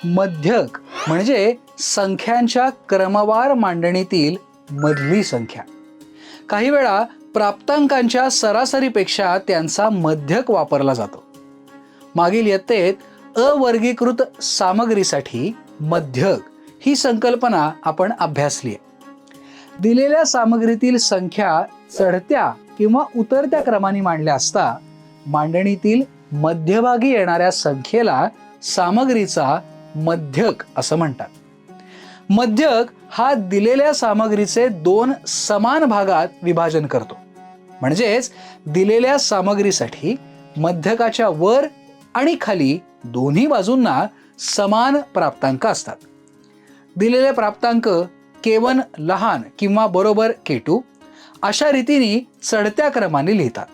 मध्यक म्हणजे संख्यांच्या क्रमवार मांडणीतील मधली संख्या. काही वेळा प्राप्तांकांच्या सरासरीपेक्षा त्यांचा मध्यक वापरला जातो. मागील इयत्तेत अवर्गीकृत सामग्रीसाठी मध्यक ही संकल्पना आपण अभ्यासली आहे. दिलेल्या सामग्रीतील संख्या चढत्या किंवा उतरत्या क्रमाने मांडल्या असता मांडणीतील मध्यभागी येणाऱ्या संख्येला सामग्रीचा मध्यक असं म्हणतात. मध्यक हा दिलेल्या सामग्रीचे दोन समान भागात विभाजन करतो. म्हणजेच दिलेल्या सामग्रीसाठी मध्यकाच्या वर आणि खाली दोन्ही बाजूंना समान प्राप्तांक असतात. दिलेले प्राप्तांक K1 लहान किंवा बरोबर K2 अशा रीतीने चढत्या क्रमाने लिहितात.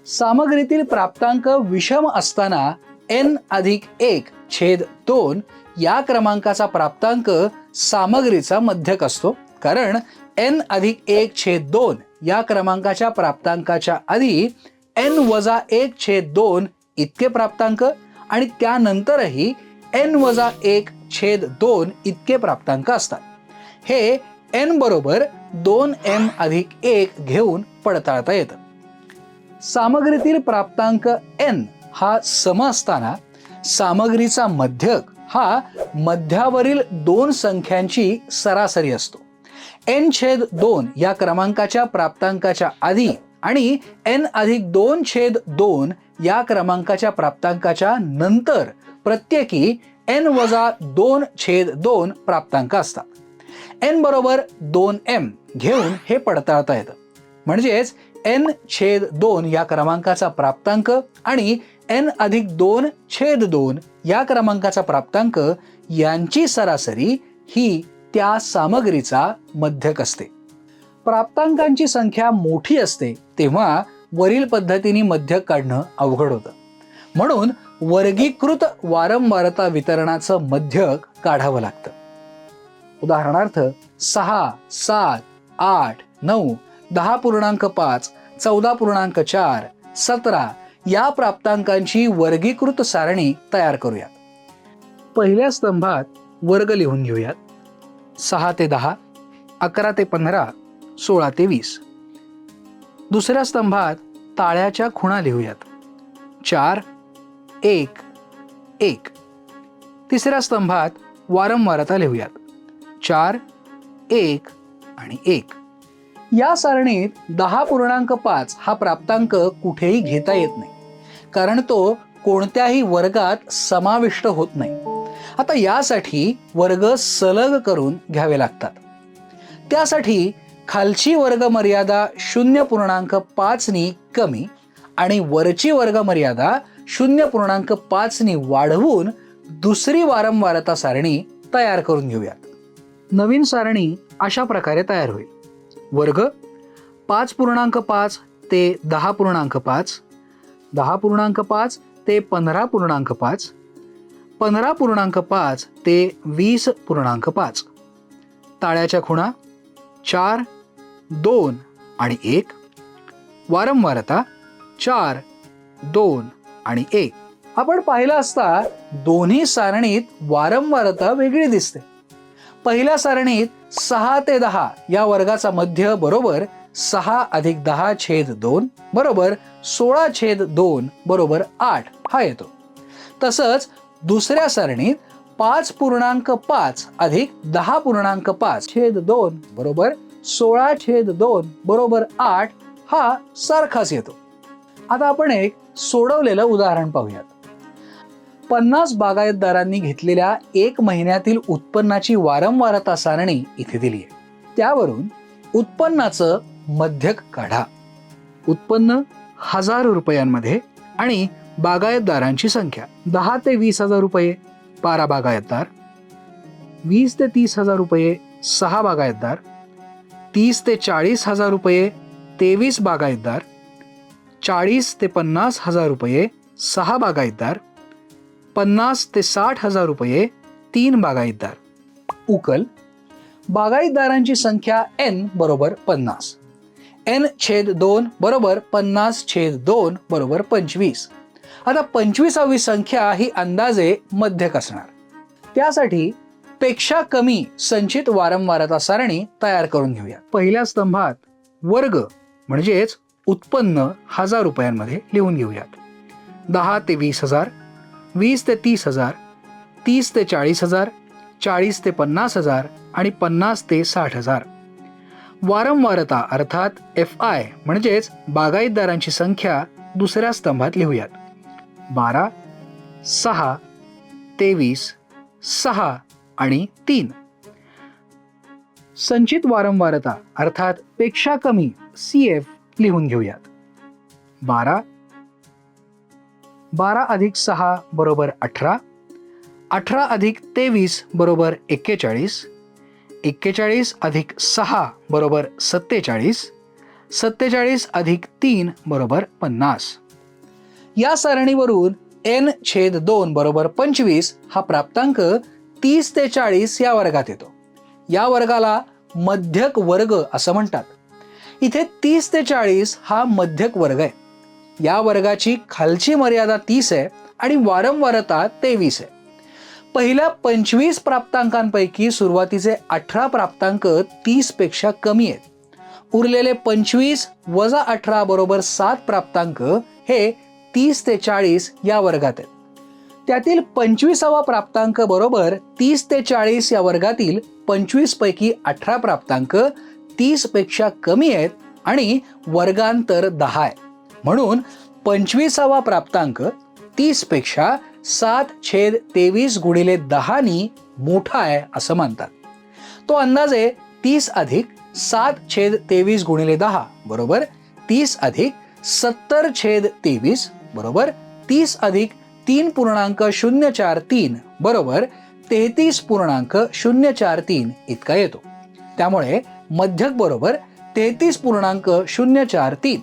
सामग्रीतील प्राप्तांक विषम असताना n+1/2 या क्रमांकाचा प्राप्तांक सामग्रीचा मध्यक असतो, कारण n+1/2 या क्रमांकाच्या प्राप्तांकाच्या आधी n-1/2 इतके प्राप्तांक आणि त्यानंतरही n-1/2 इतके प्राप्तांक असतात. हे n बरोबर 2m+1 घेऊन पडताळता येतं. सामग्रीतील प्राप्तांक n हा सम असताना सामग्रीचा मध्यक हा मध्यावरील दोन संख्यांची सरासरी असतो. n/2 या क्रमांकाच्या प्राप्तांकाच्या आधी आणि n+2/2 या क्रमांकाच्या प्राप्तांकाच्या नंतर प्रत्येकी n-2/2 प्राप्तांक असतात. n बरोबर 2m घेऊन हे पडताळता येतं. म्हणजेच n/2 या क्रमांकाचा प्राप्तांक आणि n+2/2 या क्रमांकाचा प्राप्तांक यांची सरासरी ही त्या सामग्रीचा मध्यक असते. प्राप्तांकांची संख्या मोठी असते तेव्हा वरील पद्धतीने मध्यक काढणं अवघड होतं. म्हणून वर्गीकृत वारंवारता वितरणाचं मध्यक काढावं लागतं. उदाहरणार्थ 6, 7, 8, 9, 10.5, 14.4, 17 या प्राप्तांकांची वर्गीकृत सारणी तयार करूयात. पहिल्या स्तंभात वर्ग लिहून घेऊयात. 6 ते 10, 11 ते 15, 16 ते 20. दुसऱ्या स्तंभात ताळ्याच्या खुणा लिहूयात. 4, 1, 1. तिसऱ्या स्तंभात वारंवारता लिहूयात. 4, 1 आणि 1. या सारणीत 10.5 हा प्राप्तांक कुठेही घेता येत नाही, कारण तो कोणत्याही वर्गात समाविष्ट होत नाही. आता यासाठी वर्ग सलग करून घ्यावे लागतात. त्यासाठी खालची वर्ग मर्यादा 0.5 नी कमी आणि वरची वर्ग मर्यादा 0.5 नी वाढवून दुसरी वारंवारता सारणी तयार करून घेऊयात. नवीन सारणी अशा प्रकारे तयार होईल. वर्ग 5.5 ते 10.5, 10.5 ते 15.5, 15.5 ते 20.5. ताळ्याच्या खुणा 4, 2 आणि 1. वारंवारता 4, 2 आणि 1. आपण पाहिलं असता दोन्ही सारणीत वारंवारता वेगळी दिसते. पहिल्या सारणीत 6 ते 10 या वर्गाचा मध्य बरोबर 6+10/2 बरोबर 16/2 बरोबर 8 हा येतो. तसंच दुसऱ्या सारणीत 5.5 अधिक 10.5/2 बरोबर 16/2 बरोबर 8 हा सारखाच येतो. आता आपण एक सोडवलेलं उदाहरण पाहूयात. 50 बागायतदारांनी घेतलेल्या 1 महिन्यातील उत्पन्नाची वारंवारता सारणी इथे दिली आहे. त्यावरून उत्पन्नाचं मध्यक काढा. उत्पन्न 1000 रुपयांमध्ये आणि बागायतदारांची संख्या 10 ते 20,000 रुपये 12 बागायतदार, 20 ते 30,000 रुपये 6 बागायतदार, 30 ते 40,000 रुपये 23 बागायतदार, 40 ते 50,000 रुपये 6 बागायतदार, 50 ते 60,000 रुपये 3 बागायतदार. उकल बागायतदारांची संख्या n बरोबर 50. n/2 बरोबर 50/2 बरोबर 25. आता 25वी संख्या ही अंदाजे मध्यक असणार. त्यासाठी पेक्षा कमी संचित वारंवारता सारणी तयार करून घेऊया. पहिल्या स्तंभात वर्ग म्हणजेच उत्पन्न 1000 रुपयांमध्ये लिहून घेऊयात. 10 ते 20,000, 20 ते 30,000, 30 ते 40,000, 40 ते 50,000 आणि 50 ते 60,000. वारंवारता अर्थात FI म्हणजेच बागायतदारांची संख्या दुसऱ्या स्तंभात लिहूयात. 12, 6, 23, 6 आणि 3. संचित वारंवारता अर्थात पेक्षा कमी CF लिहून घेऊयात. 12 अधिक 6 बरोबर 18, 18 अधिक 23 बरोबर 41, 41 अधिक 6 बरोबर 47, 47 अधिक 3 बरोबर 50. या सारणीवरून n/2 बरोबर 25 हा प्राप्तांक 30 ते 40 या वर्गात येतो. या वर्गाला मध्यक वर्ग असं म्हणतात. इथे 30 ते 40 हा मध्यक वर्ग आहे. या वर्गाची खालची मर्यादा 30 आहे आणि वारंवारता 23 आहे. पहिल्या 25 प्राप्तांकांपैकी सुरुवातीचे 18 प्राप्तांक 30 पेक्षा कमी आहेत. उरलेले 25 वजा 18 बरोबर 7 प्राप्तांक हे 30 ते 40 या वर्गात आहेत. त्यातील 25वा प्राप्तांक बरोबर 30 ते 40 या वर्गातील 25 पैकी 18 प्राप्तांक 30 पेक्षा कमी आहेत आणि वर्गांतर 10 आहे. म्हणून 25वा प्राप्तांक 30 पेक्षा 7/23 गुणिले 10 नी मोठा आहे असं मानतात. तो अंदाजे 30 अधिक 7/23 गुणिले 10 बरोबर 30 अधिक 70/23 बरोबर 30 अधिक 3.043 बरोबर 33.043 इतका येतो. त्यामुळे मध्यक बरोबर 33.043.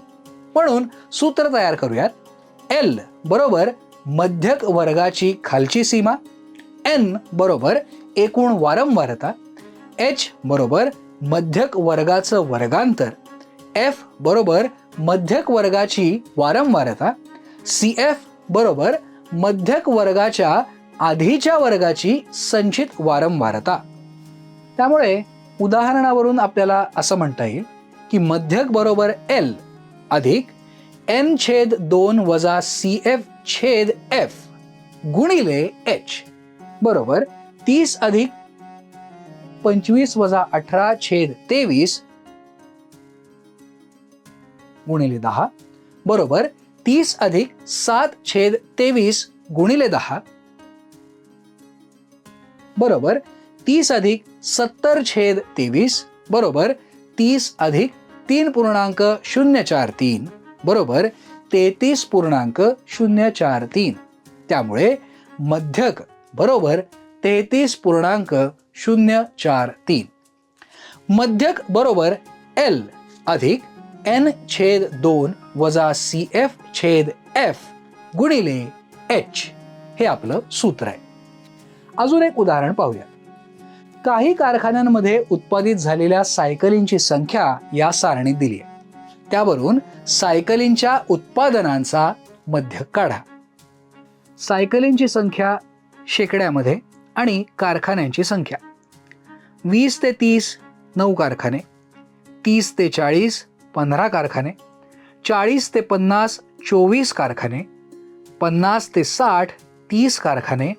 म्हणून सूत्र तयार करूयात. L बरोबर मध्यक वर्गाची खालची सीमा, N बरोबर एकूण वारंवारता, H बरोबर मध्यक वर्गाचं वर्गांतर, F बरोबर मध्यक वर्गाची वारंवारता, CF बरोबर मध्यक वर्गाच्या आधीच्या वर्गाची संचित वारंवारता. त्यामुळे उदाहरणावरून आपल्याला असं म्हणता येईल की मध्यक बरोबर L अधिक n/2 वजा CF/F गुणिले H बरोबर 30 अधिक 25 वजा 18/23 गुणिले 10 बरोबर 30 अधिक 7/23 गुणिले 10 बरोबर 30 अधिक 70/23 बरोबर 30 अधिक 3.043 बरोबर 33.043. त्यामुळे मध्यक बरोबर 33.043. मध्यक बरोबर L अधिक n/2 वजा CF/F गुणिले H हे आपलं सूत्र आहे. अजून एक उदाहरण पाहूया. काही कारखान्यांमध्ये उत्पादित झालेल्या सायकलींची संख्या या सारणीत दिली आहे. त्यावरून सायकलींच्या उत्पादनांचा मध्यक काढा. सायकलींची संख्या शेकड्यामध्ये आणि कारखान्यांची संख्या 20 ते 30 9 कारखाने, 30 ते 40 15 कारखाने, 40 ते 50 24 कारखाने, 50 ते 60 30 कारखाने,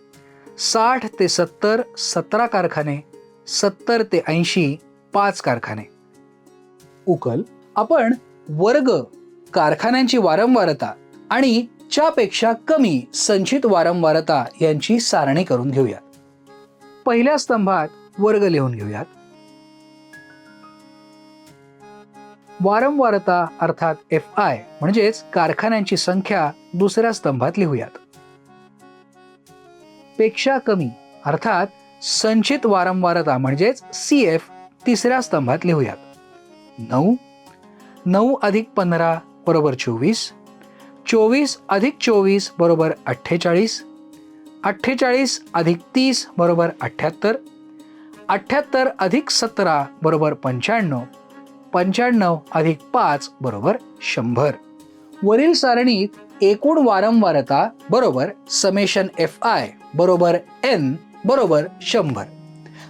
60 ते 70 17 कारखाने, 70 ते 80 5 कारखाने. उकल आपण वर्ग, कारखान्यांची वारंवारता आणि च्यापेक्षा कमी संचित वारंवारता यांची सारणी करून घेऊयात. पहिल्या स्तंभात वर्ग लिहून घेऊयात. वारंवारता अर्थात FI म्हणजेच कारखान्यांची संख्या दुसऱ्या स्तंभात लिहूयात. पेक्षा कमी अर्थात संचित वारंवारता म्हणजेच CF तिसऱ्या स्तंभात लिहूयात. 9 अधिक 15 बरोबर 24, 24 अधिक 24 बरोबर 48, 48 अधिक 30 बरोबर 78, 78 अधिक 17 बरोबर 95, 95 अधिक 5 बरोबर 100. वरील सारणीत एकूण वारंवारता बरोबर समेशन FI बरोबर N बरोबर 100.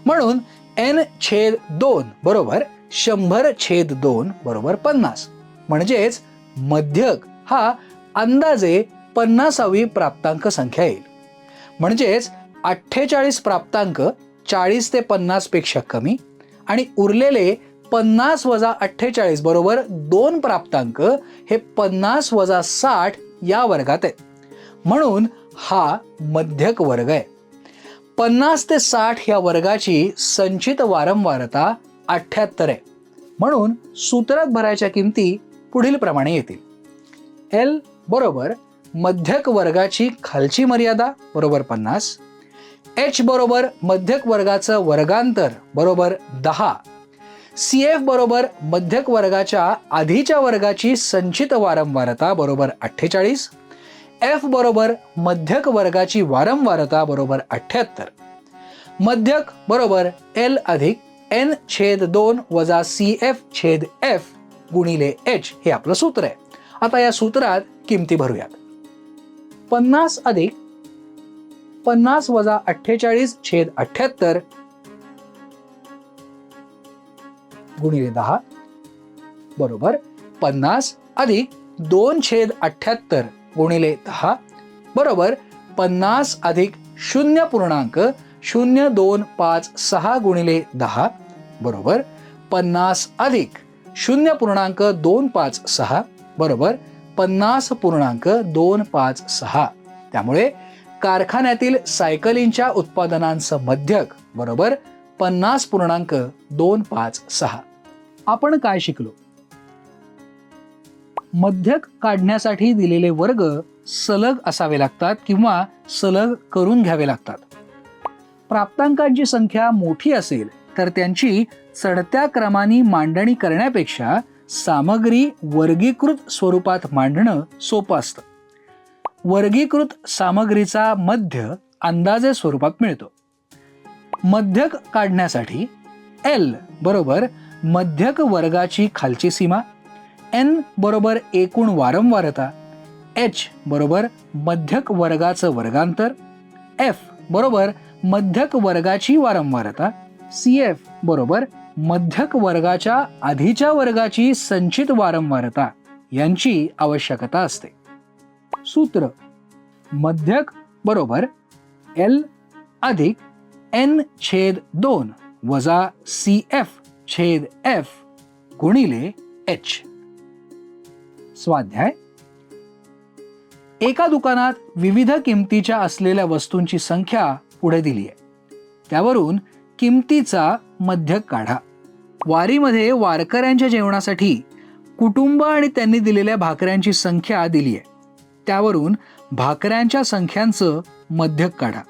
म्हणून n/2 बरोबर 100/2 बरोबर 50. म्हणजेच मध्यक हा अंदाजे 50वी प्राप्तांक संख्या येईल. म्हणजेच 48 प्राप्तांक 40 ते 50 पेक्षा कमी आणि उरलेले 50 वजा 48 बरोबर 2 प्राप्तांक हे 50 वजा 60 या वर्गात आहेत. म्हणून हा मध्यक वर्ग आहे. 50 ते 60 या वर्गाची संचित वारंवारता 78 आहे. म्हणून सूत्रात भरायच्या किमती पुढील प्रमाणे येतील. L बरोबर मध्यक वर्गाची खालची मर्यादा बरोबर 50, H बरोबर मध्यक वर्गाचं वर्गांतर बरोबर 10, CF बरोबर मध्यक वर्गाच्या आधीच्या वर्गाची संचित वारंवारता बरोबर 48, F बरोबर मध्यक वर्गाची वारंवारता बरोबर 78, मध्यक बरोबर L अधिक n/2 वजा CF/F गुणिले H हे आपलं सूत्र आहे. आता या सूत्रात किमती भरूयात. 50 अधिक 50 वजा 48/78 गुणिले 10 बरोबर 50 अधिक 2/78 गुणिले 10 बरोबर 50 अधिक 0.0256 गुणिले 10 बरोबर 50 अधिक 0.256 बरोबर 50.256. त्यामुळे कारखान्यातील सायकलींच्या उत्पादनांचं मध्यक बरोबर 50.256. आपण काय शिकलो? मध्यक काढण्यासाठी दिलेले वर्ग सलग असावे लागतात किंवा सलग करून घ्यावे लागतात. प्राप्तांकांची संख्या मोठी असेल तर त्यांची चढत्या क्रमाने मांडणी करण्यापेक्षा सामग्री वर्गीकृत स्वरूपात मांडणं सोपं असतं. वर्गीकृत सामग्रीचा मध्य अंदाजे स्वरूपात मिळतो. मध्यक काढण्यासाठी L बरोबर मध्यक वर्गाची खालची सीमा, N बरोबर एकूण वारंवारता, H बरोबर मध्यक वर्गाचं वर्गांतर, F बरोबर मध्यक वर्गाची वारंवारता, CF बरोबर मध्यक वर्गाच्या आधीच्या वर्गाची संचित वारंवारता यांची आवश्यकता असते. सूत्र मध्यक बरोबर L अधिक n/2 वजा CF/F गुणिले H. स्वाध्याय. एका दुकानात विविध किमतीच्या असलेल्या वस्तूंची संख्या पुढे दिली आहे. त्यावरून किमतीचा मध्यक काढा. वारीमध्ये वारकऱ्यांच्या जेवणासाठी कुटुंब आणि त्यांनी दिलेल्या भाकऱ्यांची संख्या दिली आहे. त्यावरून भाकऱ्यांच्या संख्यांचं मध्यक काढा.